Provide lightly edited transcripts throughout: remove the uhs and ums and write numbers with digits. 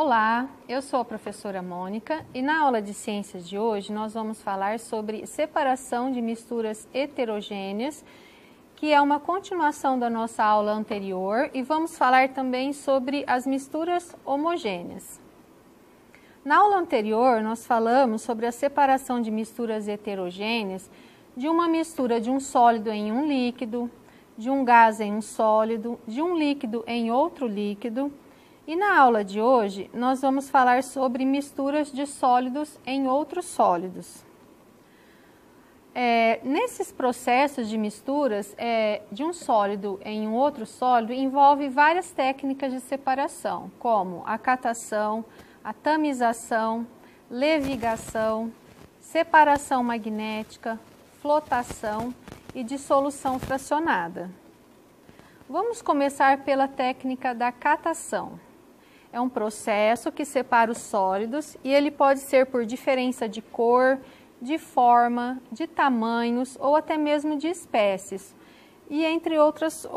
Olá, eu sou a professora Mônica e na aula de ciências de hoje nós vamos falar sobre separação de misturas heterogêneas, que é uma continuação da nossa aula anterior, e vamos falar também sobre as misturas homogêneas. Na aula anterior nós falamos sobre a separação de misturas heterogêneas de uma mistura de um sólido em um líquido, de um gás em um sólido, de um líquido em outro líquido. E na aula de hoje, nós vamos falar sobre misturas de sólidos em outros sólidos. Nesses processos de misturas de um sólido em um outro sólido, envolve várias técnicas de separação, como a catação, a tamização, levigação, separação magnética, flotação e dissolução fracionada. Vamos começar pela técnica da catação. É um processo que separa os sólidos e ele pode ser por diferença de cor, de forma, de tamanhos ou até mesmo de espécies, e entre outras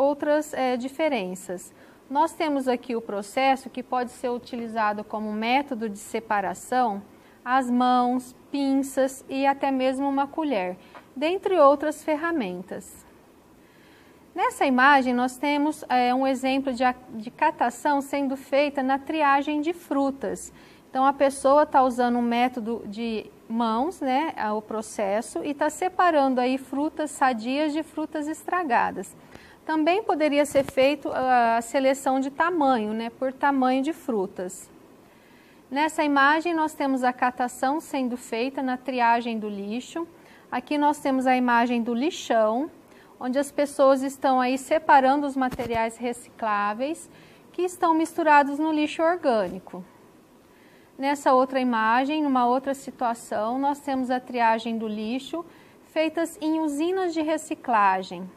diferenças. Nós temos aqui o processo que pode ser utilizado como método de separação, as mãos, pinças e até mesmo uma colher, dentre outras ferramentas. Nessa imagem, nós temos um exemplo de catação sendo feita na triagem de frutas. Então, a pessoa está usando um método de mãos, né, o processo, e está separando aí frutas sadias de frutas estragadas. Também poderia ser feito a seleção de tamanho, né, por tamanho de frutas. Nessa imagem, nós temos a catação sendo feita na triagem do lixo. Aqui nós temos a imagem do lixão, onde as pessoas estão aí separando os materiais recicláveis que estão misturados no lixo orgânico. Nessa outra imagem, numa outra situação, nós temos a triagem do lixo feitas em usinas de reciclagem.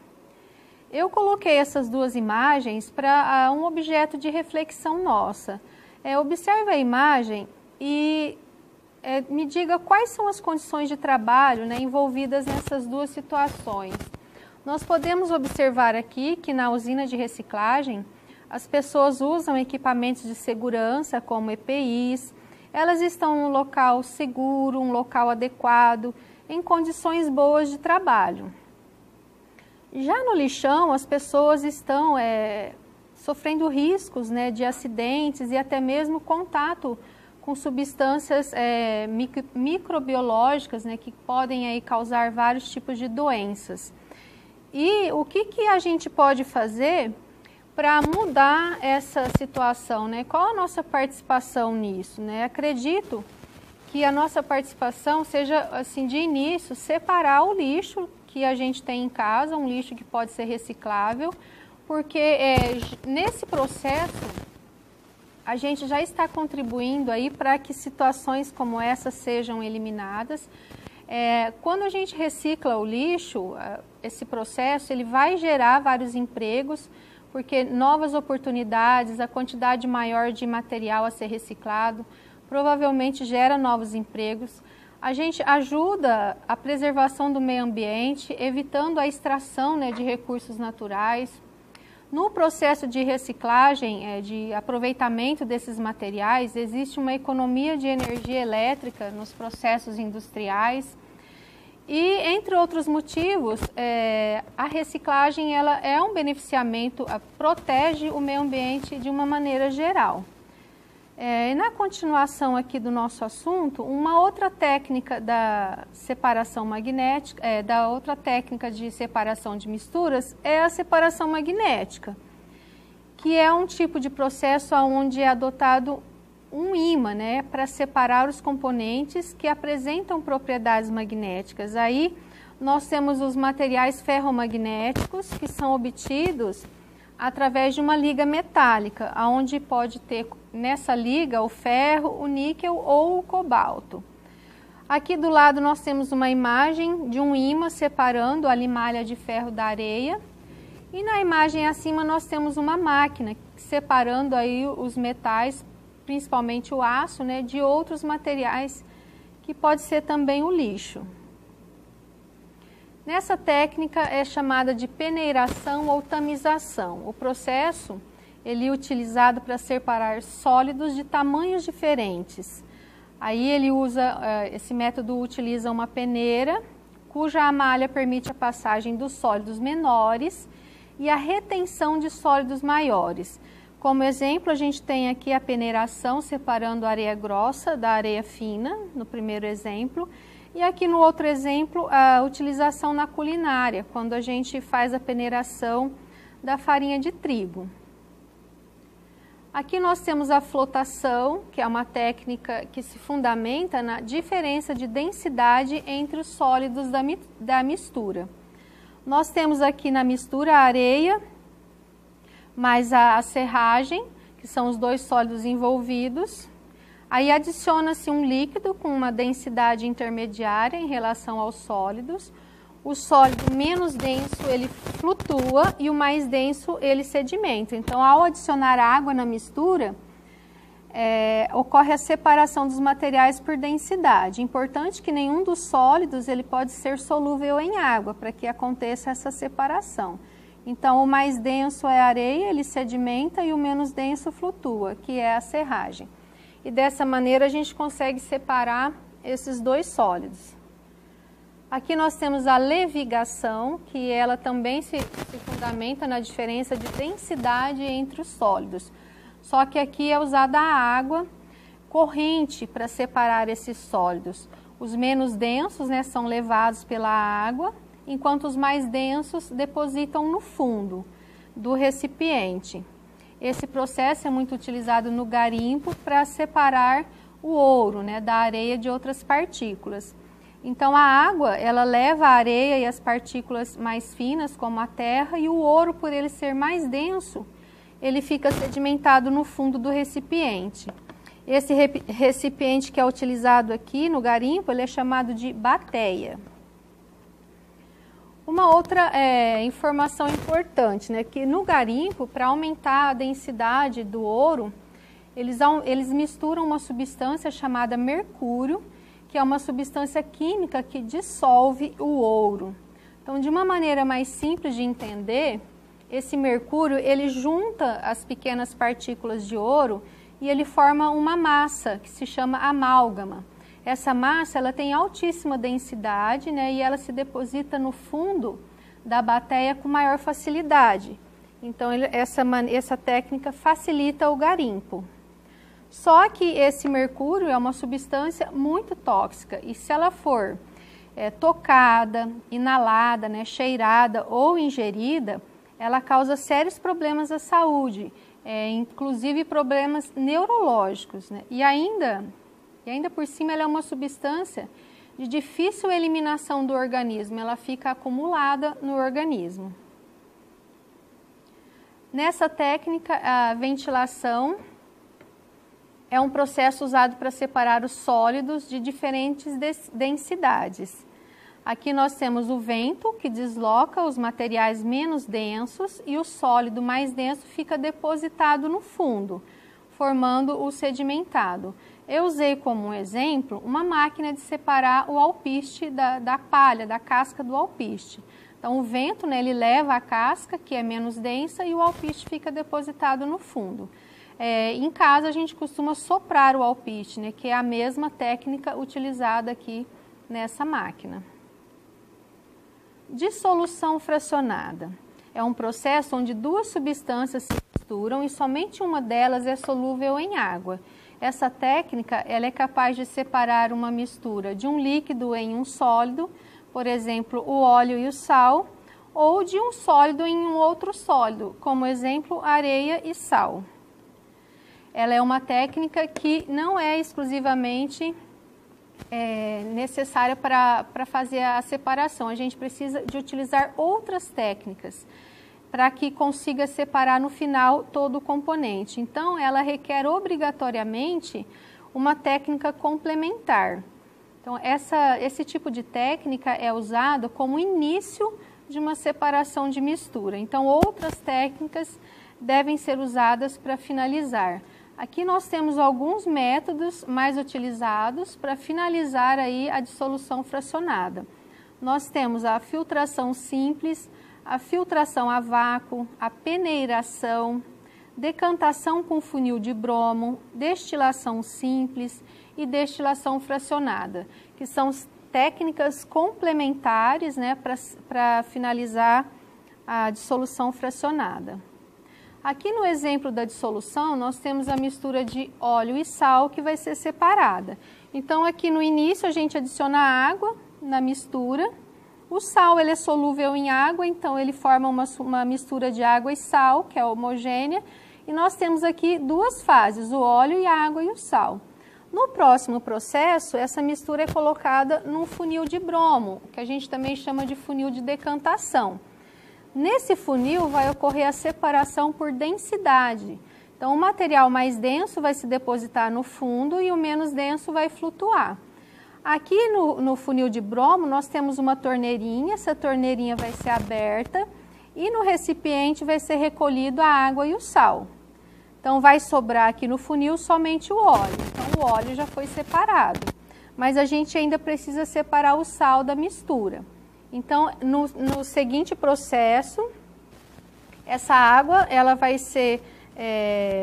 Eu coloquei essas duas imagens para um objeto de reflexão nossa. Observe a imagem e me diga quais são as condições de trabalho, né, envolvidas nessas duas situações. Nós podemos observar aqui que na usina de reciclagem, as pessoas usam equipamentos de segurança como EPIs, elas estão em um local seguro, um local adequado, em condições boas de trabalho. Já no lixão, as pessoas estão sofrendo riscos, né, de acidentes e até mesmo contato com substâncias microbiológicas, né, que podem aí causar vários tipos de doenças. E o que a gente pode fazer para mudar essa situação, né? Qual a nossa participação nisso, né? Acredito que a nossa participação seja, assim, de início, separar o lixo que a gente tem em casa, um lixo que pode ser reciclável, porque nesse processo a gente já está contribuindo aí para que situações como essa sejam eliminadas. Quando a gente recicla o lixo, esse processo ele vai gerar vários empregos, porque novas oportunidades, a quantidade maior de material a ser reciclado, provavelmente gera novos empregos. A gente ajuda a preservação do meio ambiente, evitando a extração, né, de recursos naturais. No processo de reciclagem, de aproveitamento desses materiais, existe uma economia de energia elétrica nos processos industriais. E, entre outros motivos, a reciclagem ela é um beneficiamento, protege o meio ambiente de uma maneira geral. E na continuação aqui do nosso assunto, uma outra técnica da separação magnética, da outra técnica de separação de misturas é a separação magnética, que é um tipo de processo onde é adotado um ímã, né, para separar os componentes que apresentam propriedades magnéticas. Aí nós temos os materiais ferromagnéticos, que são obtidos através de uma liga metálica, onde pode ter nessa liga o ferro, o níquel ou o cobalto. Aqui do lado nós temos uma imagem de um ímã separando a limalha de ferro da areia, e na imagem acima nós temos uma máquina separando aí os metais, principalmente o aço, né, de outros materiais que pode ser também o lixo. Nessa técnica é chamada de peneiração ou tamização. O processo ele é utilizado para separar sólidos de tamanhos diferentes. Aí ele usa, esse método utiliza uma peneira, cuja malha permite a passagem dos sólidos menores e a retenção de sólidos maiores. Como exemplo, a gente tem aqui a peneiração separando a areia grossa da areia fina, no primeiro exemplo. E aqui no outro exemplo, a utilização na culinária, quando a gente faz a peneiração da farinha de trigo. Aqui nós temos a flotação, que é uma técnica que se fundamenta na diferença de densidade entre os sólidos da mistura. Nós temos aqui na mistura a areia, mais a serragem, que são os dois sólidos envolvidos. Aí adiciona-se um líquido com uma densidade intermediária em relação aos sólidos. O sólido menos denso ele flutua e o mais denso ele sedimenta. Então, ao adicionar água na mistura, ocorre a separação dos materiais por densidade. Importante que nenhum dos sólidos ele pode ser solúvel em água para que aconteça essa separação. Então, o mais denso é a areia, ele sedimenta, e o menos denso flutua, que é a serragem. E dessa maneira a gente consegue separar esses dois sólidos. Aqui nós temos a levigação, que ela também se fundamenta na diferença de densidade entre os sólidos. Só que aqui é usada a água corrente para separar esses sólidos. Os menos densos, né, são levados pela água, enquanto os mais densos depositam no fundo do recipiente. Esse processo é muito utilizado no garimpo para separar o ouro, né, da areia de outras partículas. Então a água, ela leva a areia e as partículas mais finas, como a terra, e o ouro, por ele ser mais denso, ele fica sedimentado no fundo do recipiente. Esse recipiente que é utilizado aqui no garimpo, ele é chamado de bateia. Uma outra informação importante, né, que no garimpo, para aumentar a densidade do ouro, eles misturam uma substância chamada mercúrio, que é uma substância química que dissolve o ouro. Então, de uma maneira mais simples de entender, esse mercúrio, ele junta as pequenas partículas de ouro e ele forma uma massa que se chama amálgama. Essa massa, ela tem altíssima densidade, né, e ela se deposita no fundo da bateia com maior facilidade. Então, essa técnica facilita o garimpo. Só que esse mercúrio é uma substância muito tóxica e se ela for tocada, inalada, né, cheirada ou ingerida, ela causa sérios problemas à saúde, inclusive problemas neurológicos, né? E ainda por cima ela é uma substância de difícil eliminação do organismo, ela fica acumulada no organismo. Nessa técnica, a ventilação é um processo usado para separar os sólidos de diferentes densidades. Aqui nós temos o vento, que desloca os materiais menos densos, e o sólido mais denso fica depositado no fundo, formando o sedimentado. Eu usei como um exemplo uma máquina de separar o alpiste da palha, da casca do alpiste. Então o vento, né, ele leva a casca, que é menos densa, e o alpiste fica depositado no fundo. Em casa a gente costuma soprar o alpiste, né, que é a mesma técnica utilizada aqui nessa máquina. Dissolução fracionada. É um processo onde duas substâncias se misturam e somente uma delas é solúvel em água. Essa técnica ela é capaz de separar uma mistura de um líquido em um sólido, por exemplo, o óleo e o sal, ou de um sólido em um outro sólido, como exemplo, areia e sal. Ela é uma técnica que não é exclusivamente necessária para fazer a separação. A gente precisa de utilizar outras técnicas para que consiga separar no final todo o componente. Então, ela requer obrigatoriamente uma técnica complementar. Então, esse tipo de técnica é usado como início de uma separação de mistura. Então, outras técnicas devem ser usadas para finalizar. Aqui nós temos alguns métodos mais utilizados para finalizar aí a dissolução fracionada. Nós temos a filtração simples, a filtração a vácuo, a peneiração, decantação com funil de bromo, destilação simples e destilação fracionada, que são técnicas complementares, né, para finalizar a dissolução fracionada. Aqui no exemplo da dissolução, nós temos a mistura de óleo e sal que vai ser separada. Então, aqui no início, a gente adiciona água na mistura. O sal, ele é solúvel em água, então ele forma uma mistura de água e sal, que é homogênea. E nós temos aqui duas fases, o óleo e a água e o sal. No próximo processo, essa mistura é colocada num funil de bromo, que a gente também chama de funil de decantação. Nesse funil vai ocorrer a separação por densidade. Então, o material mais denso vai se depositar no fundo e o menos denso vai flutuar. Aqui no funil de bromo, nós temos uma torneirinha, essa torneirinha vai ser aberta e no recipiente vai ser recolhido a água e o sal. Então, vai sobrar aqui no funil somente o óleo. Então, o óleo já foi separado, mas a gente ainda precisa separar o sal da mistura. Então, no seguinte processo, essa água ela vai ser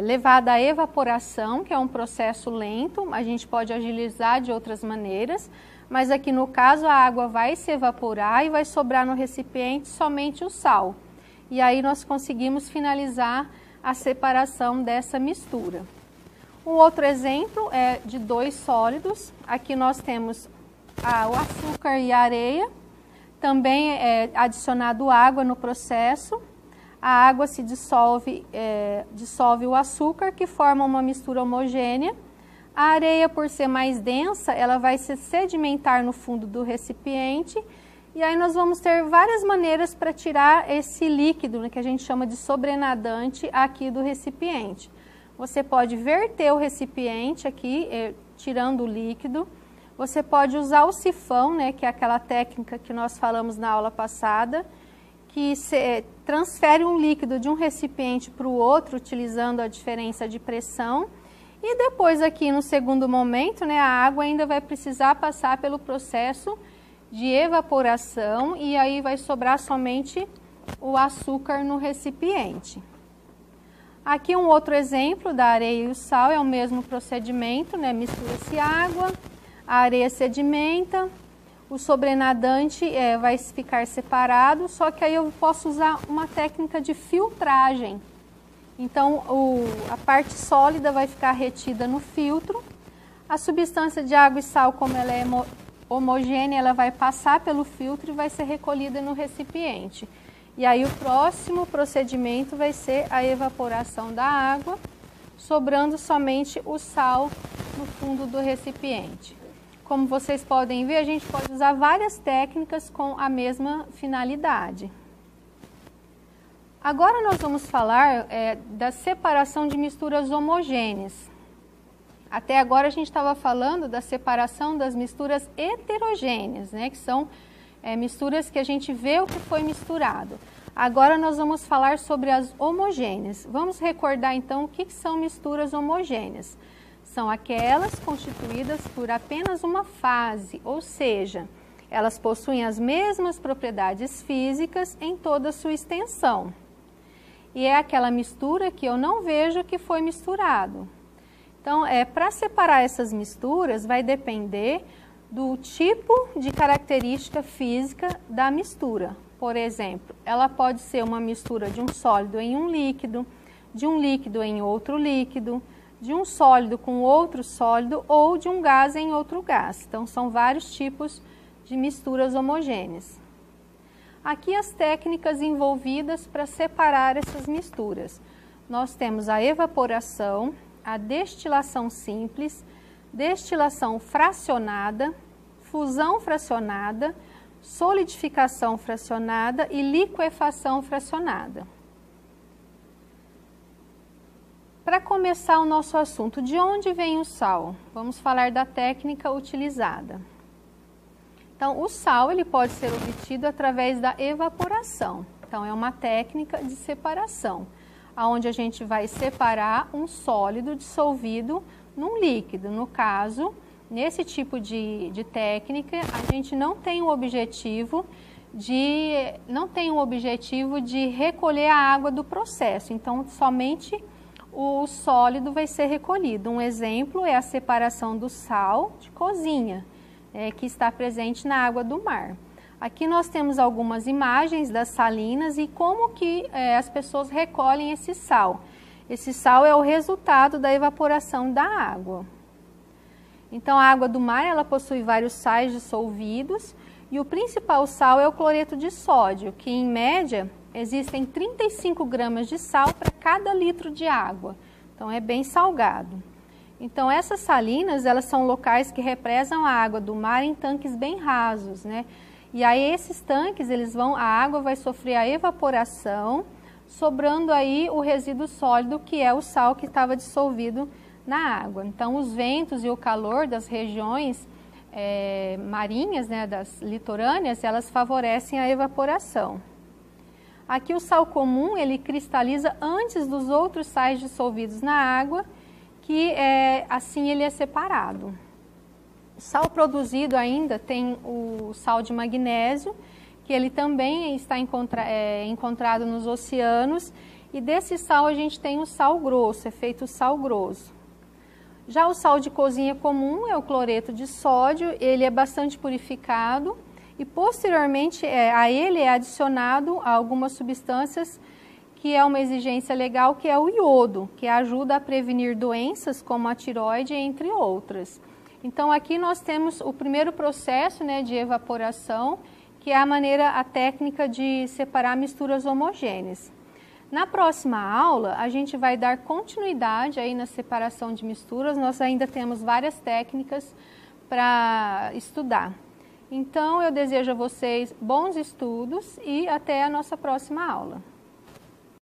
levada à evaporação, que é um processo lento, a gente pode agilizar de outras maneiras, mas aqui no caso a água vai se evaporar e vai sobrar no recipiente somente o sal. E aí nós conseguimos finalizar a separação dessa mistura. Um outro exemplo é de dois sólidos, aqui nós temos o açúcar e a areia. Também é adicionado água no processo, a água se dissolve o açúcar, que forma uma mistura homogênea. A areia, por ser mais densa, ela vai se sedimentar no fundo do recipiente, e aí nós vamos ter várias maneiras para tirar esse líquido, né, que a gente chama de sobrenadante, aqui do recipiente. Você pode verter o recipiente aqui, tirando o líquido. Você pode usar o sifão, né, que é aquela técnica que nós falamos na aula passada, que transfere um líquido de um recipiente para o outro, utilizando a diferença de pressão. E depois aqui no segundo momento, né, a água ainda vai precisar passar pelo processo de evaporação e aí vai sobrar somente o açúcar no recipiente. Aqui um outro exemplo da areia e o sal, é o mesmo procedimento, né, mistura-se água, a areia sedimenta, o sobrenadante vai ficar separado, só que aí eu posso usar uma técnica de filtragem. Então, a parte sólida vai ficar retida no filtro, a substância de água e sal, como ela é homogênea, ela vai passar pelo filtro e vai ser recolhida no recipiente. E aí o próximo procedimento vai ser a evaporação da água, sobrando somente o sal no fundo do recipiente. Como vocês podem ver, a gente pode usar várias técnicas com a mesma finalidade. Agora nós vamos falar da separação de misturas homogêneas. Até agora a gente estava falando da separação das misturas heterogêneas, né, que são misturas que a gente vê o que foi misturado. Agora nós vamos falar sobre as homogêneas. Vamos recordar então o que são misturas homogêneas. São aquelas constituídas por apenas uma fase, ou seja, elas possuem as mesmas propriedades físicas em toda a sua extensão. E é aquela mistura que eu não vejo que foi misturado. Então, para separar essas misturas, vai depender do tipo de característica física da mistura. Por exemplo, ela pode ser uma mistura de um sólido em um líquido, de um líquido em outro líquido, de um sólido com outro sólido ou de um gás em outro gás. Então, são vários tipos de misturas homogêneas. Aqui as técnicas envolvidas para separar essas misturas. Nós temos a evaporação, a destilação simples, destilação fracionada, fusão fracionada, solidificação fracionada e liquefação fracionada. Para começar o nosso assunto, de onde vem o sal? Vamos falar da técnica utilizada. Então, o sal ele pode ser obtido através da evaporação. Então, é uma técnica de separação, onde a gente vai separar um sólido dissolvido num líquido. No caso, nesse tipo de técnica, a gente não tem o objetivo de recolher a água do processo. Então, somente o sólido vai ser recolhido. Um exemplo é a separação do sal de cozinha, que está presente na água do mar. Aqui nós temos algumas imagens das salinas e como que as pessoas recolhem esse sal. Esse sal é o resultado da evaporação da água. Então a água do mar ela possui vários sais dissolvidos e o principal sal é o cloreto de sódio, que em média existem 35 gramas de sal para cada litro de água, então é bem salgado. Então essas salinas, elas são locais que represam a água do mar em tanques bem rasos, né? E aí esses tanques, a água vai sofrer a evaporação, sobrando aí o resíduo sólido, que é o sal que estava dissolvido na água. Então os ventos e o calor das regiões marinhas, né, das litorâneas, elas favorecem a evaporação. Aqui o sal comum, ele cristaliza antes dos outros sais dissolvidos na água, que assim ele é separado. O sal produzido ainda tem o sal de magnésio, que ele também está encontrado nos oceanos, e desse sal a gente tem o sal grosso, é feito o sal grosso. Já o sal de cozinha comum é o cloreto de sódio, ele é bastante purificado, e posteriormente a ele é adicionado algumas substâncias que é uma exigência legal, que é o iodo, que ajuda a prevenir doenças como a tireoide, entre outras. Então aqui nós temos o primeiro processo, né, de evaporação, que é a técnica de separar misturas homogêneas. Na próxima aula, a gente vai dar continuidade aí na separação de misturas, nós ainda temos várias técnicas para estudar. Então, eu desejo a vocês bons estudos e até a nossa próxima aula.